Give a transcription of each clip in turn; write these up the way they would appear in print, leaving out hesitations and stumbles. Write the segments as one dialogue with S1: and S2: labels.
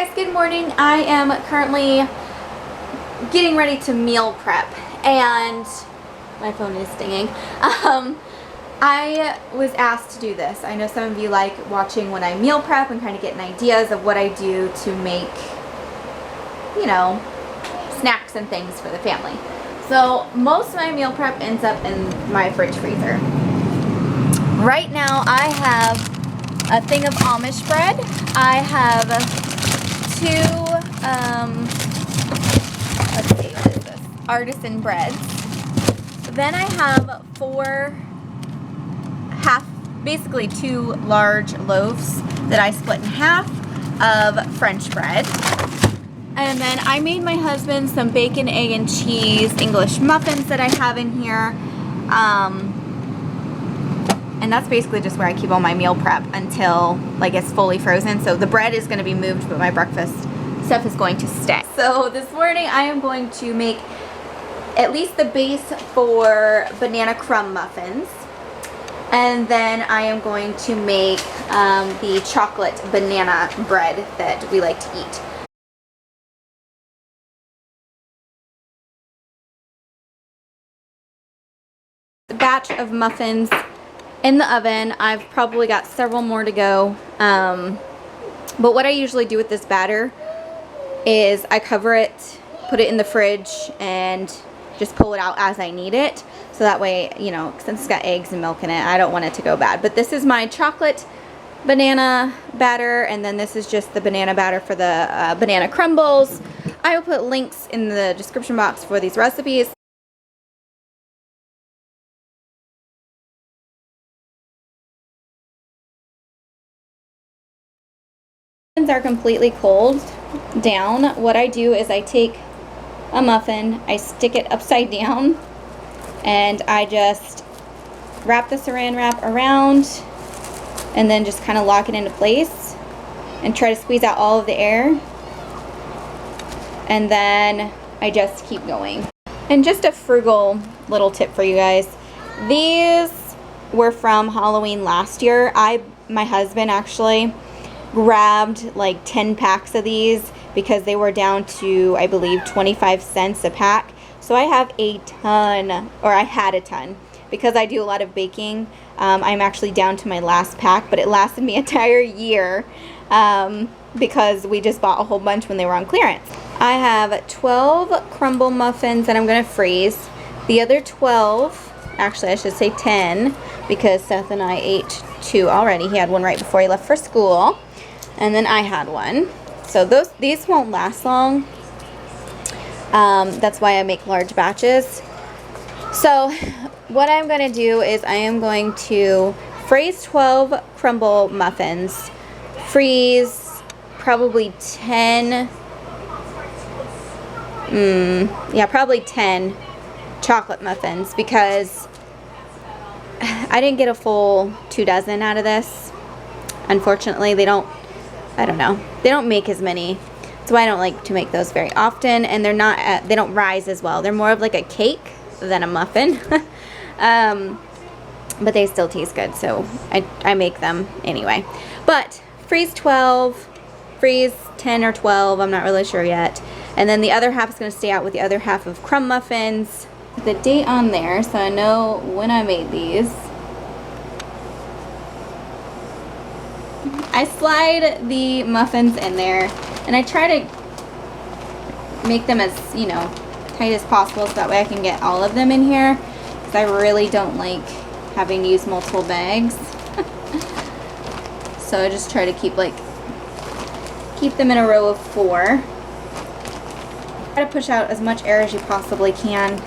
S1: guys, good morning. I am currently getting ready to meal prep and my phone is dinging. I was asked to do this. I know some of you like watching when I meal prep and kind of getting ideas of what I do to make, you know, snacks and things for the family. So most of my meal prep ends up in my fridge freezer. Right now I have a thing of Amish bread. I have two, let's see, what is this? Artisan breads. Then I have basically two large loaves that I split in half of French bread. And then I made my husband some bacon, egg, and cheese English muffins that I have in here. And that's basically just where I keep all my meal prep until like it's fully frozen. So the bread is going to be moved, but my breakfast stuff is going to stay. So this morning I am going to make at least the base for banana crumb muffins. And then I am going to make the chocolate banana bread that we like to eat. The batch of muffins in the oven. I've probably got several more to go. But what I usually do with this batter is I cover it, put it in the fridge, and just pull it out as I need it. So that way, you know, since it's got eggs and milk in it, I don't want it to go bad. But this is my chocolate banana batter, and then this is just the banana batter for the banana crumbles. I will put links in the description box for these recipes. Are completely cooled down. What I do is I take a muffin, I stick it upside down, and I just wrap the saran wrap around and then just kind of lock it into place and try to squeeze out all of the air, and then I just keep going. And just a frugal little tip for you guys, these were from Halloween last year. My husband actually grabbed like 10 packs of these because they were down to, I believe, 25 cents a pack. So I have a ton, or I had a ton, because I do a lot of baking. I'm actually down to my last pack, but it lasted me an entire year because we just bought a whole bunch when they were on clearance. I have 12 crumble muffins that I'm going to freeze. The other 12, actually I should say 10, because Seth and I ate 2 already. He had one right before he left for school. And then I had one. So these won't last long. That's why I make large batches. So what I'm going to do is I am going to freeze 12 crumble muffins. Freeze probably 10. Probably 10 chocolate muffins, because I didn't get a full 2 dozen out of this. Unfortunately, they don't make as many, so I don't like to make those very often, and they don't rise as well. They're more of like a cake than a muffin. But they still taste good, so I make them anyway. But freeze 12, freeze 10 or 12, I'm not really sure yet. And then the other half is going to stay out with the other half of crumb muffins. The date on there, so I know when I made these. I slide the muffins in there, and I try to make them as, you know, tight as possible, so that way I can get all of them in here, because I really don't like having to use multiple bags. So I just try to keep them in a row of 4. Try to push out as much air as you possibly can.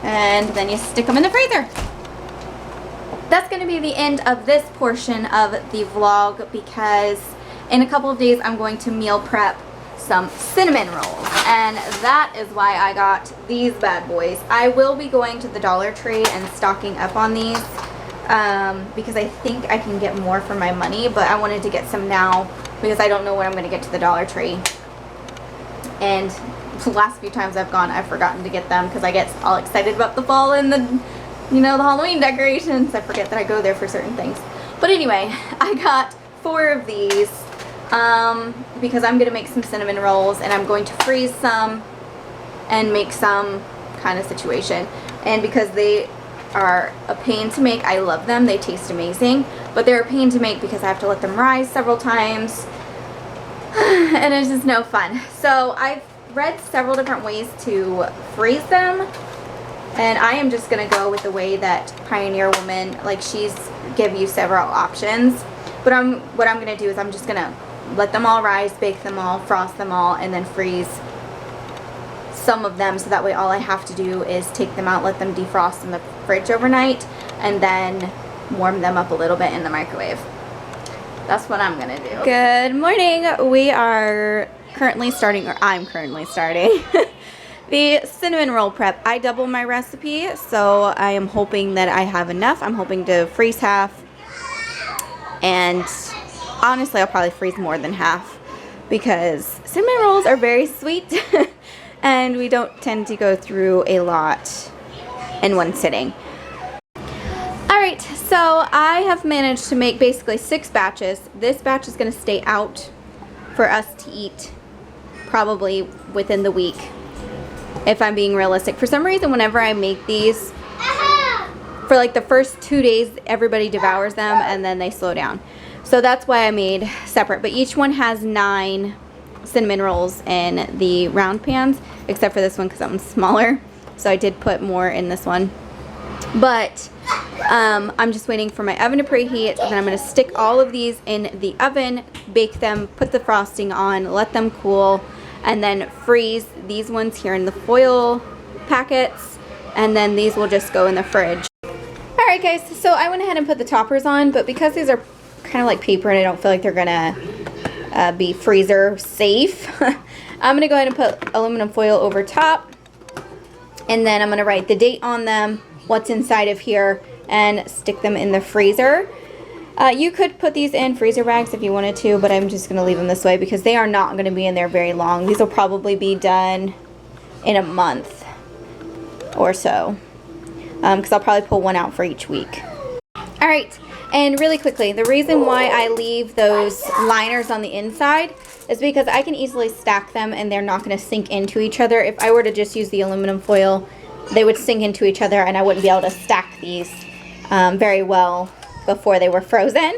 S1: And then you stick them in the freezer. That's going to be the end of this portion of the vlog, because in a couple of days I'm going to meal prep some cinnamon rolls, and that is why I got these bad boys. I will be going to the Dollar Tree and stocking up on these because I think I can get more for my money, but I wanted to get some now because I don't know when I'm going to get to the Dollar Tree. And the last few times I've gone, I've forgotten to get them because I get all excited about the fall and the Halloween decorations. I forget that I go there for certain things. But anyway, I got 4 of these because I'm going to make some cinnamon rolls, and I'm going to freeze some and make some kind of situation. And because they are a pain to make, I love them. They taste amazing, but they're a pain to make because I have to let them rise several times and it's just no fun. So I've read several different ways to freeze them, and I am just going to go with the way that Pioneer Woman, like, she's give you several options. But what I'm going to do is I'm just going to let them all rise, bake them all, frost them all, and then freeze some of them, so that way all I have to do is take them out, let them defrost in the fridge overnight, and then warm them up a little bit in the microwave. That's what I'm gonna do. Good morning. We are currently starting, or I'm currently starting the cinnamon roll prep. I double my recipe, so I am hoping that I have enough. I'm hoping to freeze half, and honestly I'll probably freeze more than half because cinnamon rolls are very sweet and we don't tend to go through a lot in one sitting. Alright, so I have managed to make basically 6 batches. This batch is going to stay out for us to eat probably within the week, if I'm being realistic. For some reason, whenever I make these, for like the first 2 days, everybody devours them and then they slow down. So that's why I made separate. But each one has 9 cinnamon rolls in the round pans, except for this one because I'm smaller, so I did put more in this one. But I'm just waiting for my oven to preheat, and then I'm going to stick all of these in the oven, bake them, put the frosting on, let them cool, and then freeze these ones here in the foil packets, and then these will just go in the fridge. Alright guys, so I went ahead and put the toppers on, but because these are kind of like paper and I don't feel like they're gonna be freezer safe, I'm gonna go ahead and put aluminum foil over top, and then I'm gonna write the date on them, what's inside of here, and stick them in the freezer. You could put these in freezer bags if you wanted to, but I'm just gonna leave them this way because they are not gonna be in there very long. These will probably be done in a month or so, because I'll probably pull one out for each week. Alright, and really quickly, the reason why I leave those liners on the inside is because I can easily stack them and they're not going to sink into each other. If I were to just use the aluminum foil, they would sink into each other and I wouldn't be able to stack these very well before they were frozen.